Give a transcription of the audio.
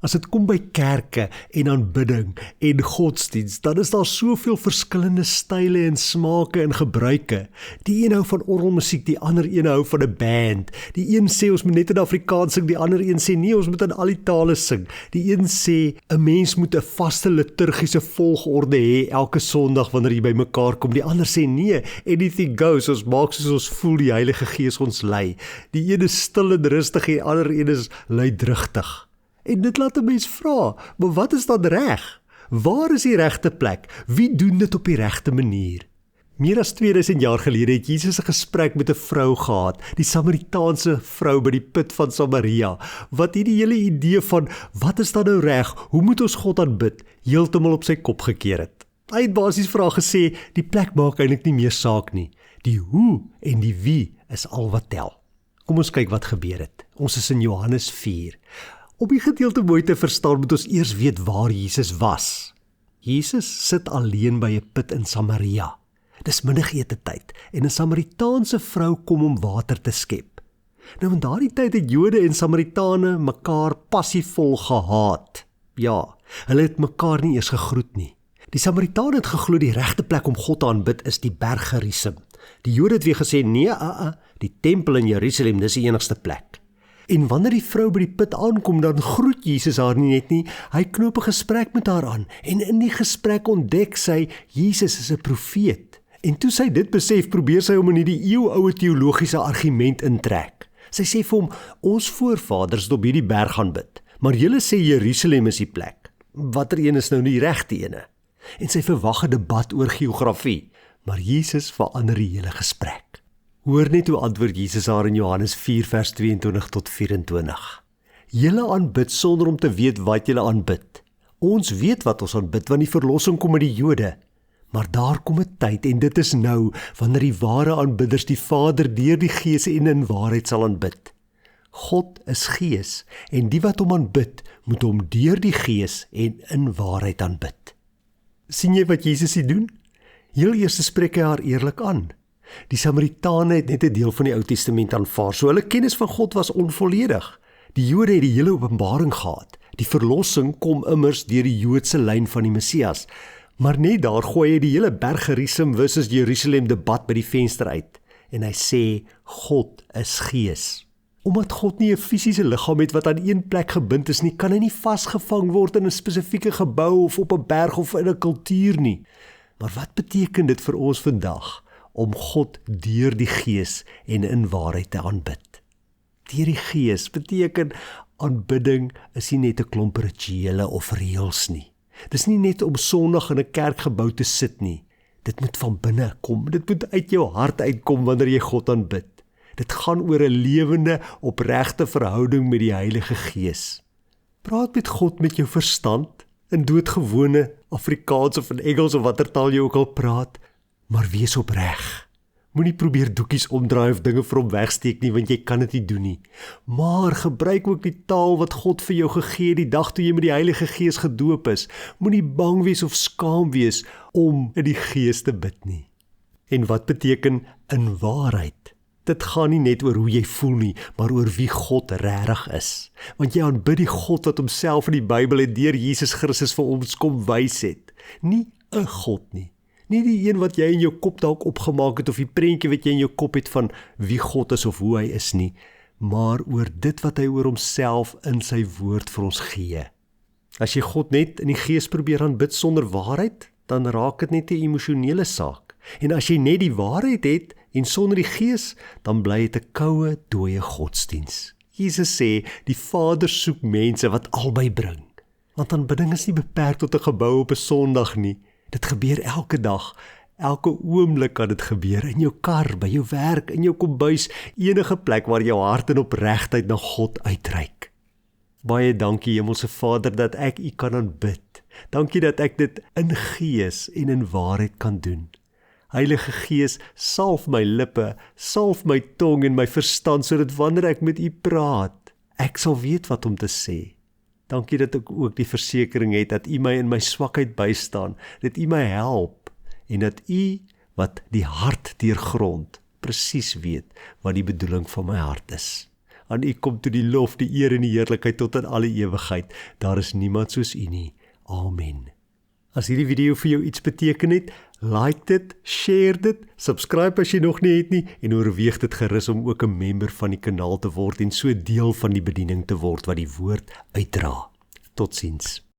As dit kom by kerke en aanbidding en godsdienst, dan is daar soveel verskillende style en smake en gebruike. Die een hou van orgelmusiek, die ander een hou van 'n band. Die een sê ons moet net in Afrikaans sing, die ander een sê nee, ons moet in al die tale sing. Die een sê 'n mens moet 'n vaste liturgiese volgorde hê elke Sondag wanneer jy by mekaar kom. Die ander sê nee, anything goes, ons maak soos ons voel, die Heilige Gees ons lei. Die een is stil en rustig, die ander een is luidrigtig. En dit laat 'n mens vra, maar wat is dan reg? Waar is die regte plek? Wie doen dit op die regte manier? Meer as 2000 jaar gelede het Jesus 'n gesprek met 'n vrou gehad, die Samaritaanse vrou by die put van Samaria, wat hierdie hele idee van wat is dan nou reg, hoe moet ons God aanbid, heeltemal op sy kop gekeer het. Hy het basies vir haar gesê, die plek maak eintlik nie meer saak nie. Die hoe en die wie is al wat tel. Kom ons kyk wat gebeur het. Ons is in Johannes 4. Om die gedeelte mooi te verstaan, moet ons eers weet waar Jesus was. Jesus sit alleen by 'n put in Samaria. Dis middagete tyd en 'n Samaritaanse vrou kom om water te skep. Nou in daardie tyd het Jode en Samaritane mekaar passievol gehaat. Ja, hulle het mekaar nie eers gegroet nie. Die Samaritane het geglo die regte plek om God te aanbid is die berg Gerizim. Die Jode het weer gesê nee, die tempel in Jerusalem, dis die enigste plek. En wanneer die vrou by die put aankom, dan groet Jesus haar nie net nie, hy knoop 'n gesprek met haar aan, en in die gesprek ontdek sy, Jesus is 'n profeet. En toe sy dit besef, probeer sy hom in hierdie eeuoue teologiese argument intrek. Sy sê vir hom, ons voorvaders het op hierdie berg gaan bid, maar julle sê Jerusalem is die plek. Watter een is nou die regte ene? En sy verwag 'n debat oor geografie, maar Jesus verander die hele gesprek. Hoor net hoe antwoord Jesus haar in Johannes 4 vers 22 tot 24. Julle aanbid sonder om te weet wat julle aanbid. Ons weet wat ons aanbid, want die verlossing kom uit die Jode. Maar daar kom 'n tyd, en dit is nou, wanneer die ware aanbidders die Vader deur die Gees en in waarheid sal aanbid. God is Gees, en die wat hom aanbid, moet hom deur die Gees en in waarheid aanbid. Sien jy wat Jesus hier doen? Heel eers spreek hy haar eerlik aan. Die Samaritane het net 'n deel van die Ou Testament aanvaar, so hulle kennis van God was onvolledig. Die Jode het die hele openbaring gehad. Die verlossing kom immers deur die Joodse lyn van die Messias. Maar net daar gooi hy die hele berg Gerizim versus Jerusalem debat by die venster uit. En hy sê, God is Gees. Omdat God nie 'n fisiese liggaam het wat aan een plek gebind is nie, kan hy nie vasgevang word in 'n spesifieke gebou of op 'n berg of in 'n kultuur nie. Maar wat beteken dit vir ons vandag? Om God deur die Gees en in waarheid te aanbid. Deur die Gees beteken aanbidding is nie net 'n klomp rituele of reëls nie. Dis nie net om Sondag in 'n kerkgebou te sit nie. Dit moet van binne kom. Dit moet uit jou hart uitkom wanneer jy God aanbid. Dit gaan oor 'n lewende, opregte verhouding met die Heilige Gees. Praat met God met jou verstand, in doodgewone Afrikaans of in Engels of watter taal jy ook al praat. Maar wees opreg. Moenie probeer doekies omdraai of dinge vir hom wegsteek nie, want jy kan dit nie doen nie. Maar gebruik ook die taal wat God vir jou gegee het die dag toe jy met die Heilige Gees gedoop is. Moenie bang wees of skaam wees om in die Gees te bid nie. En wat beteken in waarheid? Dit gaan nie net oor hoe jy voel nie, maar oor wie God regtig is. Want jy aanbid die God wat homself in die Bybel en deur Jesus Christus vir ons kom wys het. Nie 'n God nie. Nie die een wat jy in jou kop dalk opgemaak het of die prentjie wat jy in jou kop het van wie God is of hoe hy is nie, maar oor dit wat hy oor homself in sy woord vir ons gee. As jy God net in die Gees probeer aanbid sonder waarheid, dan raak dit net 'n emosionele saak. En as jy net die waarheid het en sonder die Gees, dan bly dit 'n koue, dooie godsdiens. Jesus sê, die Vader soek mense wat albei bring. Want aanbidding is nie beperk tot 'n gebou op 'n Sondag nie. Dit gebeur elke dag, elke oomblik kan dit gebeur, in jou kar, by jou werk, in jou kombuis, enige plek waar jou hart in opregtheid na God uitreik. Baie dankie Hemelse Vader dat ek U kan aanbid. Dankie dat ek dit in Gees en in waarheid kan doen. Heilige Gees, salf my lippe, salf my tong en my verstand, sodat wanneer ek met U praat, ek sal weet wat om te sê. Dankie dat ek ook die versekering het dat U my in my swakheid bystaan, dat U my help en dat U wat die hart deurgrond presies weet wat die bedoeling van my hart is. Aan U kom toe die lof, die eer en die heerlikheid tot in alle ewigheid. Daar is niemand soos U nie. Amen. As hierdie video vir jou iets beteken het, like dit, share dit, subscribe as jy nog nie het nie, en oorweeg dit gerus om ook 'n member van die kanaal te word en so deel van die bediening te word wat die woord uitdra. Totsiens.